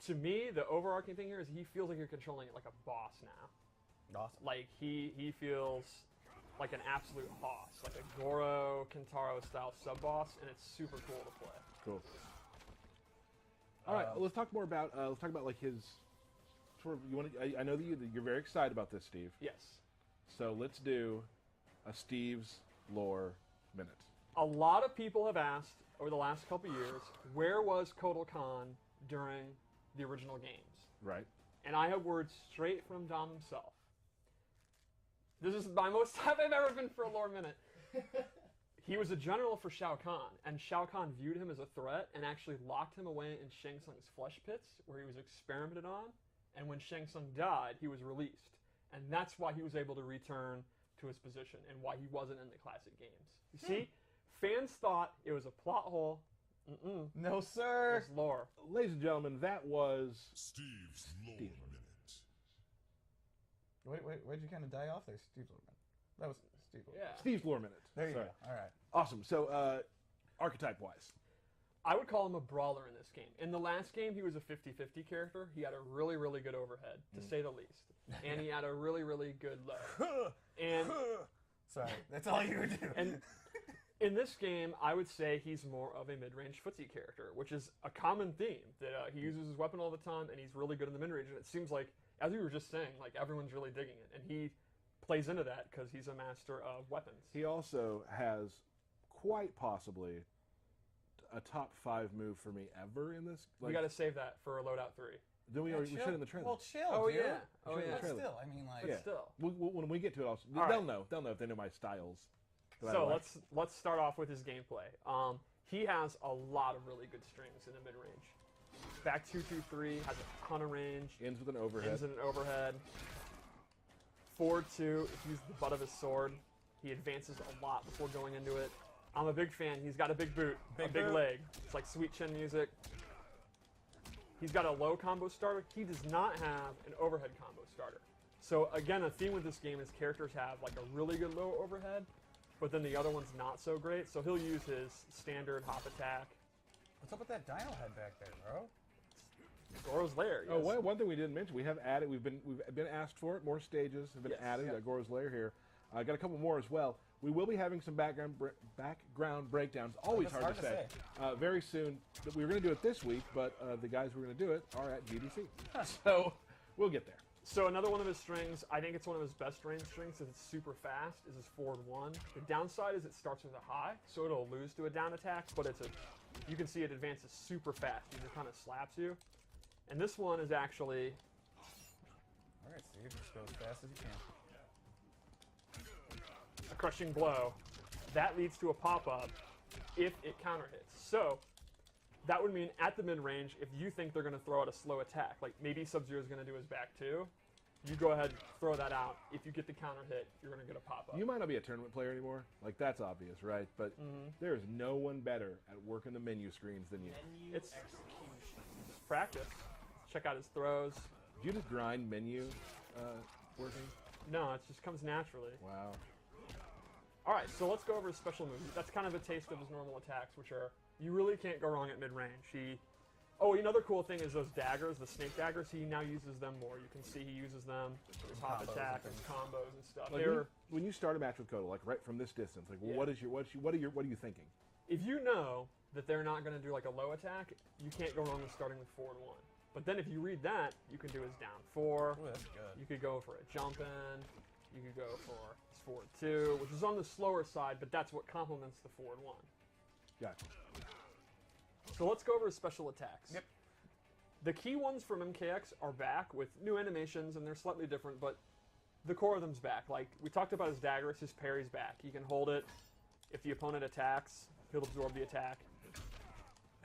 to me, the overarching thing here is he feels like you're controlling it like a boss now. Awesome. Like he feels like an absolute boss, like a Goro Kentaro style sub boss, and it's super cool to play. Cool. All right, let's talk more about like his sort of. I know that you're very excited about this, Steve. Yes. So let's do a Steve's lore minute. A lot of people have asked over the last couple years, where was Kotal Kahn during the original games? Right. And I have words straight from Dom himself. This is my most time I've ever been for a lore minute. He was a general for Shao Kahn, and Shao Kahn viewed him as a threat and actually locked him away in Shang Tsung's flesh pits, where he was experimented on, and when Shang Tsung died, he was released. And that's why he was able to return to his position, and why he wasn't in the classic games. You see? Fans thought it was a plot hole. No, sir. It's lore. Ladies and gentlemen, that was Steve's Lore Minute. Wait, where'd you kind of die off there, Steve's lore minute? That was Steve's lore. Yeah. Steve's lore minute. There you Sorry. go. All right. Awesome. So, archetype-wise, I would call him a brawler in this game. In the last game, he was a 50-50 character. He had a really, really good overhead, to say the least. And he had a really, really good low. And Sorry, that's all you would do. And in this game, I would say he's more of a mid-range footsie character, which is a common theme, that he uses his weapon all the time, and he's really good in the mid-range. And it seems like, as we were just saying, like everyone's really digging it. And he plays into that because he's a master of weapons. he also has quite possibly a top 5 move for me ever in this. We got to save that for Loadout 3. Then we said in the trailer. Well, chill, Oh, dude. yeah. Oh, Should in the yeah. But trailer. still, I mean, like... But still. When we get to it, All they'll right. know. They'll know if they know my styles. that I So like. let's start off with his gameplay. He has a lot of really good strings in the mid-range. Back 2-2-3 has a ton of range. Ends with an overhead. Ends in an overhead. Forward 2, if you use the butt of his sword, he advances a lot before going into it. I'm a big fan. He's got a big boot, a big boot. leg. It's like sweet chin music. He's got a low combo starter. He does not have an overhead combo starter. So again, a theme with this game is characters have like a really good low overhead, but then the other one's not so great. So he'll use his standard hop attack. What's up with that dino head back there, bro? Goro's Lair. Yes. Oh, one thing we didn't mention, we have added. We've been asked for it. More stages have been Yes. added. Yeah. Goro's Lair here. I got a couple more as well. We will be having some background breakdowns. Always That's hard to say. Very soon. We were going to do it this week, but the guys who are going to do it are at GDC. So we'll get there. So another one of his strings, I think it's one of his best range strings because it's super fast, is his forward 1. The downside is it starts with a high, so it'll lose to a down attack, but you can see it advances super fast. It just kind of slaps you. And this one is actually... All right, Steve, just go as fast as you can. a crushing blow. That leads to a pop-up if it counter hits. So that would mean at the mid-range, if you think they're going to throw out a slow attack, like maybe Sub-Zero is going to do his back 2, you go ahead and throw that out. If you get the counter hit, you're going to get a pop-up. You might not be a tournament player anymore. Like, that's obvious, right? But there is no one better at working the menu screens than you. It's practice. Check out his throws. Do you just grind menu working? No, it just comes naturally. Wow. All right, so let's go over his special moves. That's kind of a taste of his normal attacks, which are, you really can't go wrong at mid-range. Oh, another cool thing is those daggers, the snake daggers, he now uses them more. You can see he uses them, his hop Combos attack, and his combos and stuff. Like when you start a match with Kotal, like right from this distance, like Yeah. what are you thinking? If you know that they're not going to do like a low attack, you can't go wrong with starting with forward 1. But then if you read that, you can do his down 4. Ooh, that's good. You could go for a jump in. You could go for his forward 2, which is on the slower side, but that's what complements the forward 1. Gotcha. So let's go over his special attacks. Yep. The key ones from MKX are back with new animations, and they're slightly different, but the core of them's back. Like, we talked about his daggers, his parry's back. He can hold it. If the opponent attacks, he'll absorb the attack.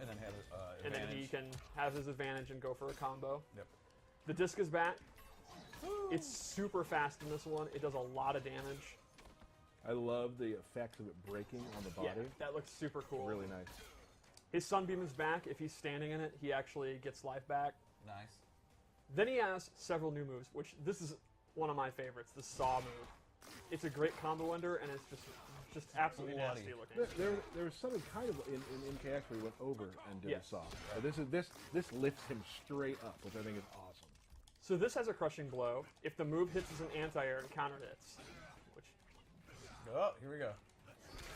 And then have advantage. And then he can have his advantage and go for a combo. Yep. The disc is back. It's super fast in this one. It does a lot of damage. I love the effects of it breaking on the body. Yeah, that looks super cool. Really nice. His Sunbeam is back. If he's standing in it, he actually gets life back. Nice. Then he has several new moves, which this is one of my favorites, the Saw move. It's a great combo ender, and it's just just absolutely Bloody. nasty looking. There was something kind of in MKX where he went over and did Yes. a soft. This lifts him straight up, which I think is awesome. So this has a crushing blow. If the move hits as an anti-air and counter hits, which Oh, here we go.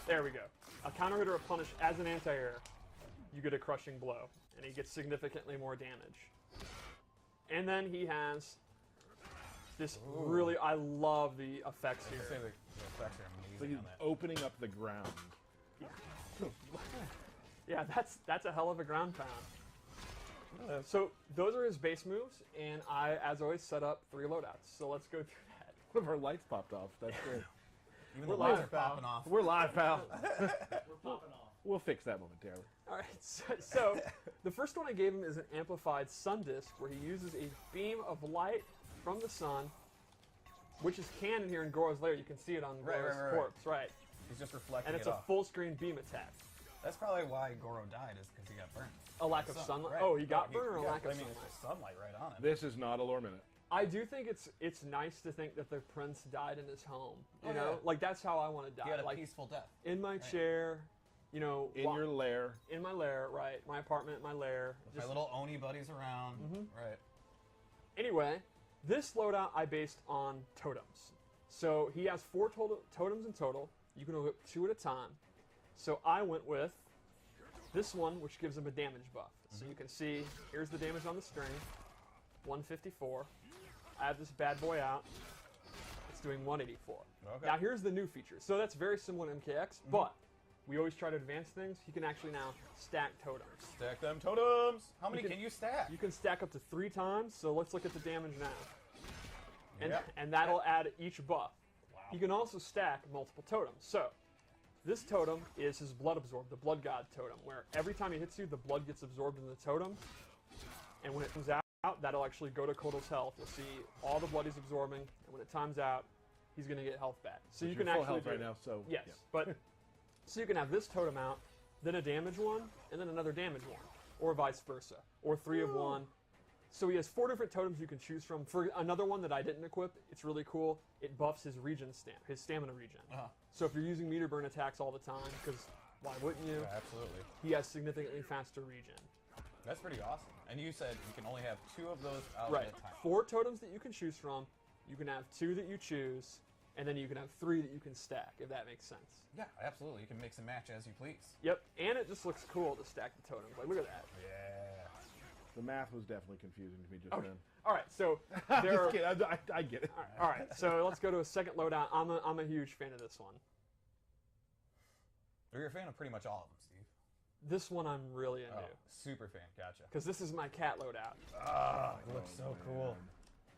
there we go. A counter hit or a punish as an anti-air, you get a crushing blow, and he gets significantly more damage. And then he has this really, I love the effects I was here. gonna say the effects are So amazing he's on that. opening up the ground. Yeah, that's a hell of a ground pound. So those are his base moves, and I, as always, set up 3 loadouts. So let's go through that. One of our lights popped off. That's great. Even We're the lights live, are popping off. We're live, pal. We're popping off. We'll fix that momentarily. All right, so the first one I gave him is an amplified sun disk, where he uses a beam of light from the sun, which is canon here in Goro's lair. You can see it on Right, Goro's right, right. corpse, right? He's just reflecting And it's it a off. full screen beam attack. That's probably why Goro died, is because he got burned. A lack of Sun, sunlight. right. Oh, he got No, burned or a got- lack of I mean, sunlight? it's sunlight right on him. This is not a lore minute. I do think it's nice to think that the prince died in his home. You Oh, know, yeah. like that's how I want to die. He had a like peaceful death. in my chair, you know, In your lair. in my lair, right? My apartment, my lair. My little Oni buddies around. Mm-hmm. Right. Anyway, this loadout I based on totems. So he has 4 totems in total. You can equip 2 at a time. So I went with this one, which gives him a damage buff. So you can see, here's the damage on the string, 154. I have this bad boy out. It's doing 184. Okay. Now here's the new feature. So that's very similar to MKX, but we always try to advance things. You can actually now stack totems. Stack them totems. How many can- can you stack? You can stack up to 3 times, so let's look at the damage now. And, Yep. and that'll add each buff. Wow. You can also stack multiple totems. So, this totem is his blood absorb, the blood god totem, where every time he hits you, the blood gets absorbed in the totem. And when it comes out, that'll actually go to Kotal's health. You'll see all the blood he's absorbing, and when it times out, he's going to get health back. So But you you're can full actually health do right it. now, so Yes, yeah. but so you can have this totem out, then a damage one, and then another damage one, or vice versa, or 3 of one. So he has 4 different totems you can choose from. For another one that I didn't equip, it's really cool. It buffs his regen his stamina regen. Uh-huh. So if you're using meter burn attacks all the time, because why wouldn't you? Yeah, absolutely. He has significantly faster regen. That's pretty awesome. And you said you can only have 2 of those out Right. at a time. 4 totems that you can choose from. You can have 2 that you choose, and then you can have 3 that you can stack, if that makes sense. Yeah, absolutely. You can mix and match as you please. Yep, and it just looks cool to stack the totems. Like, look at that. Yeah. The math was definitely confusing to me just Okay. then. All right, so I'm there just are, kidding. I get it. all right, so let's go to a second loadout. I'm a huge fan of this one. You're a fan of pretty much all of them, Steve. This one I'm really into, Oh, super fan. Gotcha. because this is my cat loadout. Ah, it looks so cool.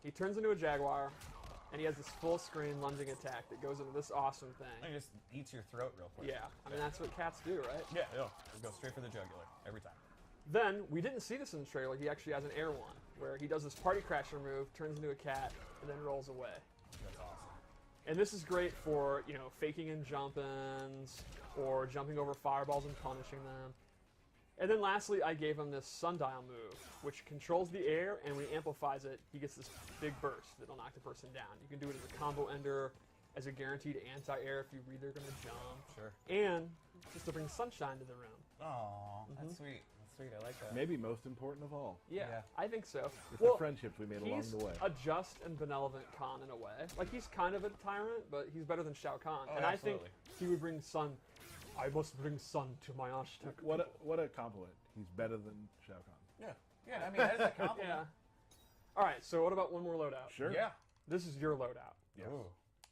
He turns into a jaguar, and he has this full screen lunging attack that goes into this awesome And thing. it just eats your throat real quick. Yeah, I mean, that's what cats do, right? Yeah, it goes straight for the jugular every time. Then, we didn't see this in the trailer, he actually has an air one, where he does this party crasher move, turns into a cat, and then rolls away. That's awesome. And this is great for, you know, faking and jump-ins, or jumping over fireballs and punishing them. And then lastly, I gave him this sundial move, which controls the air, and when he amplifies it, he gets this big burst that'll knock the person down. You can do it as a combo ender, as a guaranteed anti-air if you read they're going to jump, Sure. and just to bring sunshine to the room. Oh, Mm-hmm. that's sweet. That's sweet. I like that. Maybe most important of all. Yeah, Yeah. I think so. It's the friendships we made along He's the way. a just and benevolent Khan in a way. Like, he's kind of a tyrant, but he's better than Shao Kahn. Oh, and I think absolutely. he would bring sun. I must bring sun to my Aztec What people. a compliment. He's better than Shao Kahn. Yeah. Yeah, I mean, that is a compliment. Yeah. All right, so what about one more loadout? Sure. Yeah. This is your loadout. Yes. Ooh.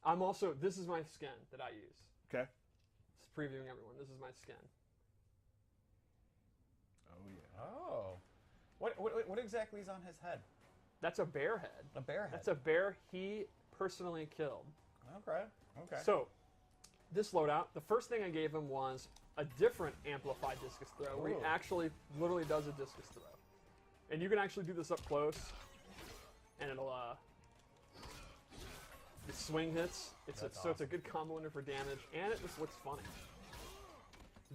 I'm also, this is my skin that I use. Okay. Just previewing everyone. This is my skin. Oh yeah. Oh. What exactly is on his head? That's a bear head. A bear head. That's a bear he personally killed. Okay. Okay. So, this loadout, the first thing I gave him was a different amplified discus throw, where he Ooh. actually literally does a discus throw. And you can actually do this up close, and it'll, the swing hits. It's That's so it's a good combo ender for damage, and it just looks funny.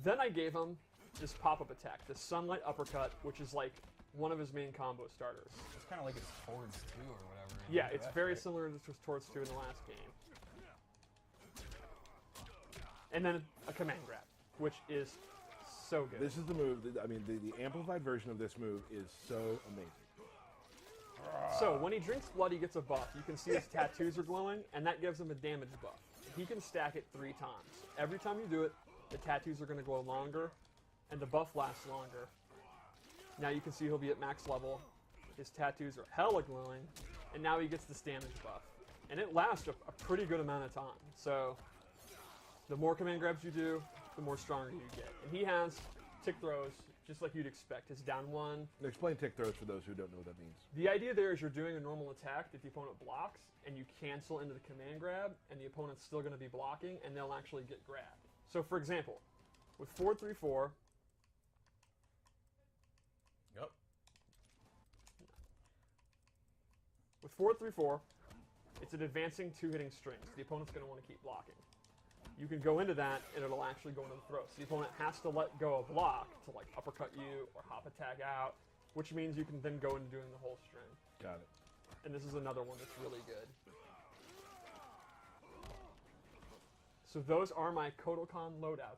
Then I gave him this pop-up attack, this sunlight uppercut, which is like one of his main combo starters. It's kind of like it's Towards 2 or whatever. Yeah, it's That's very right. similar to Towards 2 in the last game. And then a command grab, which is so good. This is the move. I mean, the amplified version of this move is so amazing. So when he drinks blood, he gets a buff. You can see his tattoos are glowing, and that gives him a damage buff. He can stack it 3 times. Every time you do it, the tattoos are going to glow longer, and the buff lasts longer. Now you can see he'll be at max level. His tattoos are hella glowing, and now he gets this damage buff. And it lasts a pretty good amount of time. So the more command grabs you do, the more stronger you get. And he has tick throws, just like you'd expect. His down one. Explain tick throws for those who don't know what that means. The idea there is you're doing a normal attack that the opponent blocks, and you cancel into the command grab, and the opponent's still going to be blocking, and they'll actually get grabbed. So for example, with 4-3-4, Yep. with 4-3-4, it's an advancing 2-hitting string, so the opponent's going to want to keep blocking. You can go into that, and it'll actually go into the throw. So the opponent has to let go of block to like uppercut you or hop attack out, which means you can then go into doing the whole string. Got it. And this is another one that's really good. So those are my Kotal Kahn loadouts.